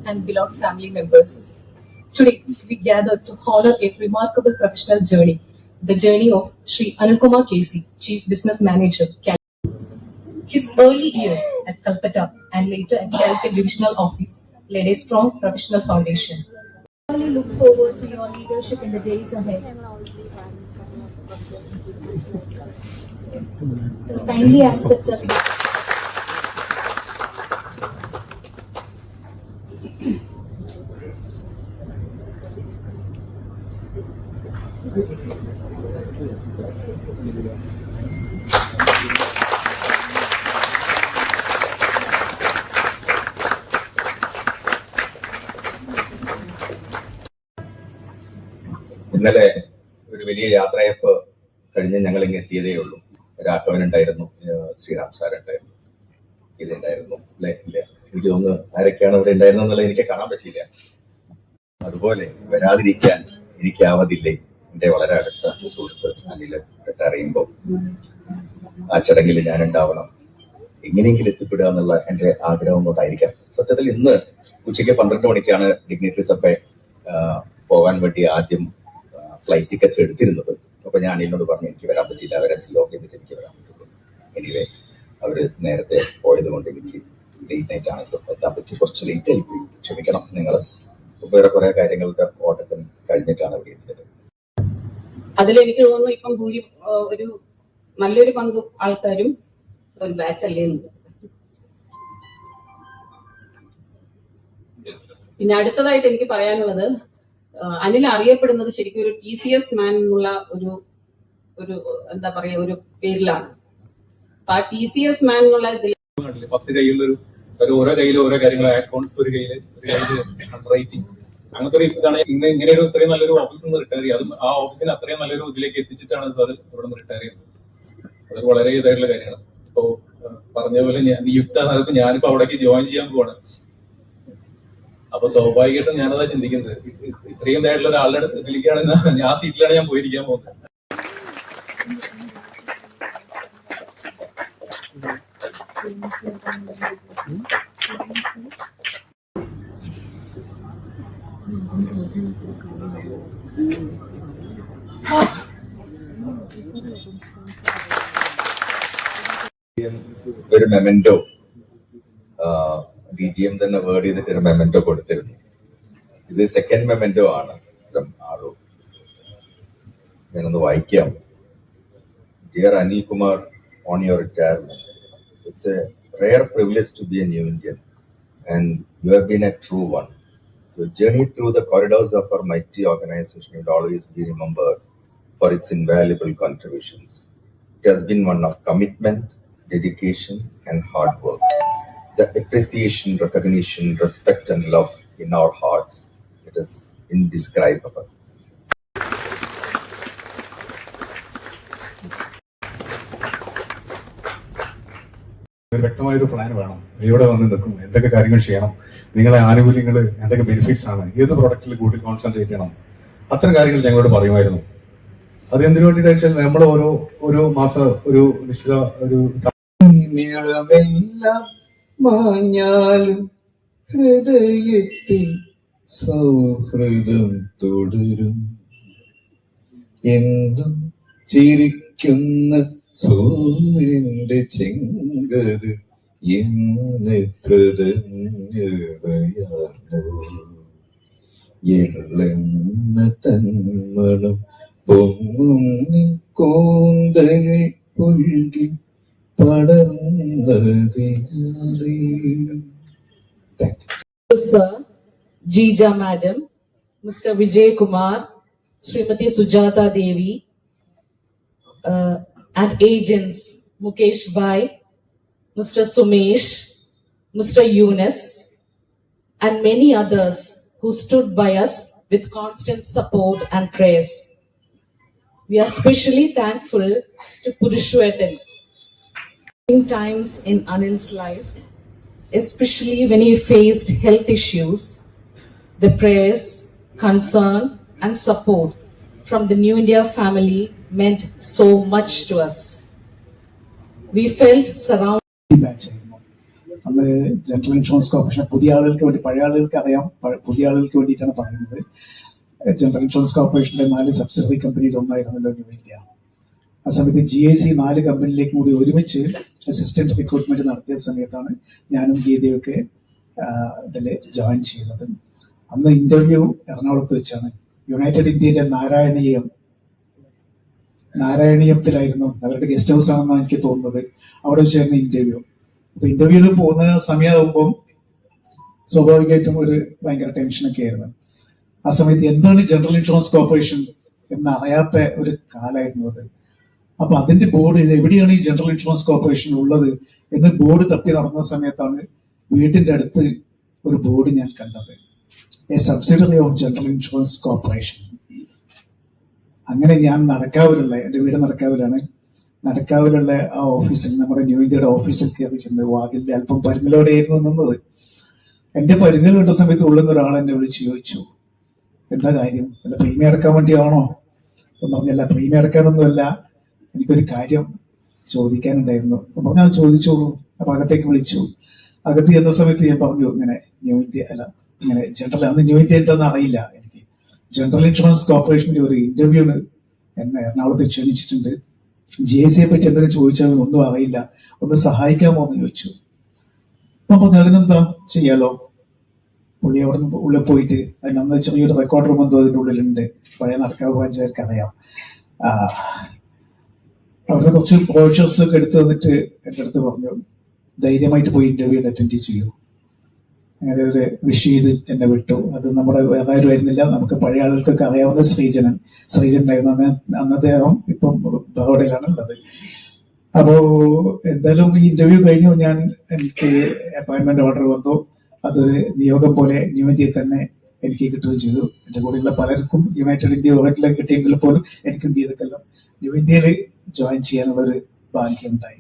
and beloved family members. Today, we gather to honor a remarkable professional journey, the journey of Sri Anilkumar KC, Chief Business Manager. His early years at Calcutta and later at Calicut Divisional Office laid a strong professional foundation. I really look forward to your leadership in the days ahead. So kindly accept us. ഇന്നലെ ഒരു വലിയ യാത്രയപ്പ് കഴിഞ്ഞ് ഞങ്ങൾ ഇങ്ങനെ എത്തിയതേ ഉള്ളൂ. രാഘവൻ ഉണ്ടായിരുന്നു, Sriram sir ഉണ്ടായിരുന്നു, ഇതുണ്ടായിരുന്നു അല്ലെ? ഇല്ല, എനിക്ക് തോന്നുന്നു ആരൊക്കെയാണ് ഇവിടെ ഉണ്ടായിരുന്നെന്നുള്ളത് എനിക്ക് കാണാൻ പറ്റിയില്ല. അതുപോലെ വരാതിരിക്കാൻ എനിക്കാവതില്ലേ എന്റെ വളരെ അടുത്ത സുഹൃത്ത് അനില് അറിയുമ്പോൾ ആ ചടങ്ങിൽ ഞാൻ ഉണ്ടാവണം, എങ്ങനെയെങ്കിലും എത്തിപ്പെടുക എന്നുള്ള എന്റെ ആഗ്രഹം കൊണ്ടായിരിക്കാം. സത്യത്തിൽ ഇന്ന് ഉച്ചയ്ക്ക് 12 മണിക്കാണ് ഡിഗ്നിറ്ററീസ് ഒക്കെ പോകാൻ വേണ്ടി ആദ്യം ഫ്ലൈറ്റ് ടിക്കറ്റ്സ് എടുത്തിരുന്നത്. അപ്പൊ ഞാൻ എന്നോട് പറഞ്ഞു എനിക്ക് വരാൻ പറ്റില്ല, അവരെ ലോക്ക് ചെയ്തിട്ട് എനിക്ക് വരാൻ പറ്റുള്ളൂ. എനിവേ അവര് നേരത്തെ പോയത് കൊണ്ട് എനിക്ക് ലേറ്റ് നൈറ്റ് ആണെങ്കിലും എത്താൻ പറ്റി. കുറച്ച് ലേറ്റ് ആയി പോയി, ക്ഷമിക്കണം നിങ്ങൾ. വേറെ കുറെ കാര്യങ്ങളുടെ ഓട്ടത്തിന് കഴിഞ്ഞിട്ടാണ് ഇവിടെ എത്തിയത്. അതിലെനിക്ക് തോന്നുന്നു ഇപ്പം ഒരു നല്ലൊരു പങ്ക് ആൾക്കാരും ഒരു ബാച്ച് അല്ലേ. പിന്നെ അടുത്തതായിട്ട് എനിക്ക് പറയാനുള്ളത്, അനിൽ അറിയപ്പെടുന്നത് ശരിക്കും ഒരു TCS മാൻ എന്നുള്ള ഒരു എന്താ പറയാ ഒരു പേരിലാണ്. അപ്പൊ ആ TCS മാൻ എന്നുള്ള 10 കയ്യിലൊരു ഓരോ കയ്യിലും ഓരോ കാര്യങ്ങൾ, അക്കൗണ്ട്സ് ഒരു കയ്യില് അണ്ടർ റൈറ്റിംഗ്, അങ്ങനത്തെ ഒരു ഇതാണ്. ഇങ്ങനെ ഒരു ഇത്രയും നല്ലൊരു ഓഫീസിൽ നിന്ന് റിട്ടയർ ചെയ്യുക, അതും ആ ഓഫീസിനെ അത്രയും നല്ലൊരു ഇതിലേക്ക് എത്തിച്ചിട്ടാണ് സാർ ഇവിടെ നിന്ന് റിട്ടയർ ചെയ്യുന്നത്. അതൊരു വളരെ ഇതായിട്ടുള്ള കാര്യമാണ്. ഇപ്പോ പറഞ്ഞ പോലെ നിയുക്ത ഞാനിപ്പോ അവിടേക്ക് ജോയിൻ ചെയ്യാൻ പോവാണ്. അപ്പൊ സ്വാഭാവികമായിട്ടും ഞാനതാ ചിന്തിക്കുന്നത്, ഇത്രയും ഇതായിട്ടുള്ള ഒരാളുടെ ഇതിലേക്കാണ് ആ സീറ്റിലാണ് ഞാൻ പോയിരിക്കാൻ പോകുന്നത്. ഒരു മെമന്റോ DGM തന്നെ വേർഡ് ചെയ്തിട്ട് ഒരു മെമന്റോ കൊടുത്തിരുന്നു. ഇത് സെക്കൻഡ് മെമന്റോ ആണ് ഫ്രം ആറോ. ഞാനൊന്ന് വായിക്കാം. Dear Anil Kumar, on your retirement, it's a rare privilege to be a New Indian, and you have been a true one. Your journey through the corridors of our mighty organization will always be remembered for its invaluable contributions. It has been one of commitment, dedication, and hard work. The appreciation, recognition, respect, and love in our hearts, it is indescribable. വ്യക്തമായൊരു plan വേണം. ഇവിടെ വന്ന് നിൽക്കും, എന്തൊക്കെ കാര്യങ്ങൾ ചെയ്യണം, നിങ്ങളെ ആനുകൂല്യങ്ങൾ എന്തൊക്കെ ബെനിഫിറ്റ്സ് ആണ്, ഏത് പ്രൊഡക്റ്റിൽ കൂടി കോൺസെൻട്രേറ്റ് ചെയ്യണം, അത്തരം കാര്യങ്ങൾ ഞങ്ങളോട് പറയുമായിരുന്നു. അത് എന്തിനു വേണ്ടിയിട്ട് വെച്ചാൽ നമ്മൾ ഓരോ മാസം ഒരു നിശ്ചിത ഒരു നീളമെല്ലാം മാഞ്ഞാലും ഹൃദയത്തിൽ സൗഹൃദം തുടരും, എന്നും ചിരിക്കുന്ന സൂര്യന്റെ ചെങ്കത് എന്നെത്ര ധന്യതയാർന്നു, എള്ളെന്ന തന്മണം പൊങ്ങും നിൻ കൂന്തലിൽ പുൽകി പടർന്നതിനാലേ. Sir, Jija Madam, Mr. Vijay Kumar, Srimati Sujata Devi, and agents Mukesh Bhai, Mr. Sumesh, Mr. Yunus, and many others who stood by us with constant support and praise. We are especially thankful to Purushottam. In times in Anil's life, especially when he faced health issues, the prayers, concern, and support from the New India family meant so much to us. We felt surrounded. അന്ന് general insurance corporation പുതിയ ആളുകൾക്ക് വേണ്ടി, പഴയ ആളുകൾക്ക് അറിയാം, പുതിയ ആളുകൾക്ക് വേണ്ടിയിട്ടാണ് പറയുന്നത്. ജനറൽ ഇൻഷുറൻസ് കോർപ്പറേഷന്റെ 4 സബ്സിഡറി കമ്പനിയിൽ ഒന്നായിരുന്നല്ലോ ന്യൂ ഇന്ത്യ. ആ സമയത്ത് GIC 4 കമ്പനിയിലേക്ക് കൂടി ഒരുമിച്ച് അസിസ്റ്റന്റ് റിക്രൂട്ട്മെന്റ് നടത്തിയ സമയത്താണ് ഞാനും ഗീതയൊക്കെ ഇതിൽ ജോയിൻ ചെയ്യുന്നത്. അന്ന് ഇന്റർവ്യൂ എറണാകുളത്ത് വെച്ചാണ്. യുണൈറ്റഡ് ഇന്ത്യയുടെ നാരായണീയത്തിലായിരുന്നു, അവരുടെ ഗസ്റ്റ് ഹൗസ് ആണെന്നാണ് എനിക്ക് തോന്നുന്നത്. അവിടെ വെച്ചായിരുന്നു ഇന്റർവ്യൂ. അപ്പൊ ഇന്റർവ്യൂവിന് പോകുന്ന സമയമാകുമ്പം സ്വാഭാവികമായിട്ടും ഒരു ഭയങ്കര ടെൻഷനൊക്കെ ആയിരുന്നു. ആ സമയത്ത് എന്താണ് ജനറൽ ഇൻഷുറൻസ് കോർപ്പറേഷൻ എന്ന് അറിയാത്ത ഒരു കാലമായിരുന്നു അത്. അപ്പൊ അതിന്റെ ബോർഡ്, ഇത് എവിടെയാണ് ഈ ജനറൽ ഇൻഷുറൻസ് കോർപ്പറേഷൻ ഉള്ളത് എന്ന് ബോർഡ് തപ്പി നടന്ന സമയത്താണ് വീട്ടിന്റെ അടുത്ത് ഒരു ബോർഡ് ഞാൻ കണ്ടത്, A subsidiary of general insurance corporation. അങ്ങനെ ഞാൻ എന്റെ വീട് നടക്കാവിലുള്ള ആ ഓഫീസിൽ, നമ്മുടെ ന്യൂ ഇന്ത്യയുടെ ഓഫീസിൽ കയറി ചെന്ന് വാതിലിന്റെ അല്പം പരുങ്ങലോടെയായിരുന്നു നിന്നത്. എന്റെ പരുങ്ങൽ കണ്ട സമയത്ത് ഉള്ളുന്ന ഒരാൾ എന്നെ വിളിച്ചു ചോദിച്ചു, എന്താ കാര്യം, അല്ല പ്രീമിയം അടക്കാൻ വേണ്ടിയാണോ? അപ്പം പറഞ്ഞല്ല, പ്രീമിയം അടക്കാനൊന്നുമല്ല, എനിക്കൊരു കാര്യം ചോദിക്കാനുണ്ടായിരുന്നു. അപ്പം പറഞ്ഞാൽ ചോദിച്ചോളൂ. അപ്പൊ അകത്തേക്ക് വിളിച്ചു. അകത്ത് ചെന്ന സമയത്ത് ഞാൻ പറഞ്ഞു, ഇങ്ങനെ ജനറൽ, അന്ന് ന്യൂ ഇന്ത്യ എന്താണെന്ന് അറിയില്ല എനിക്ക്. ജനറൽ ഇൻഷുറൻസ് കോർപ്പറേഷന്റെ ഒരു ഇന്റർവ്യൂവിന് എന്നെ എറണാകുളത്ത് ക്ഷണിച്ചിട്ടുണ്ട്. GIC പറ്റി എന്തെങ്കിലും ചോദിച്ചാൽ ഒന്നും അറിയില്ല, ഒന്ന് സഹായിക്കാമോ എന്ന് ചോദിച്ചു. അപ്പൊ പറഞ്ഞു അതിനെന്താ ചെയ്യാലോ. പുള്ളി അവിടെ നിന്ന് ഉള്ളിൽ പോയിട്ട്, അതിനന്ന് ചെറിയൊരു റെക്കോർഡ് റൂം എന്തോ അതിൻ്റെ ഉള്ളിലുണ്ട്, പഴയ നടക്കാവ് പഞ്ചായർക്ക് അറിയാം. അവിടുന്ന് കുറച്ച് ബ്രോഷേഴ്സ് ഒക്കെ എടുത്ത് തന്നിട്ട് എൻ്റെ അടുത്ത് പറഞ്ഞു, ധൈര്യമായിട്ട് പോയി ഇന്റർവ്യൂ അറ്റൻഡ് ചെയ്യൂ. അങ്ങനെ ഒരു വിഷ് ചെയ്ത് എന്നെ വിട്ടു. അത് നമ്മുടെ വേറെ ആരും ആയിരുന്നില്ല, നമുക്ക് പഴയ ആളുകൾക്കൊക്കെ അറിയാവുന്ന ശ്രീജനായിരുന്നു. അന്നത്തെ ഇപ്പം ബറോഡയിലാണ് ഉള്ളത്. അപ്പോ എന്തായാലും ഈ ഇന്റർവ്യൂ കഴിഞ്ഞു. എനിക്ക് അപ്പോയിന്റ്മെന്റ് ഓർഡർ വന്നു. അതൊരു നിയോഗം പോലെ ന്യൂ ഇന്ത്യയിൽ തന്നെ എനിക്ക് കിട്ടുകയും ചെയ്തു. എന്റെ കൂടെയുള്ള പലർക്കും യുണൈറ്റഡ് ഇന്ത്യ ഓറക്കിലേക്ക് കിട്ടിയെങ്കിൽ പോലും എനിക്കും ഗീതക്കെല്ലാം ന്യൂ ഇന്ത്യയിൽ ജോയിൻ ചെയ്യാനുള്ള ഒരു ഭാഗ്യം ഉണ്ടായി.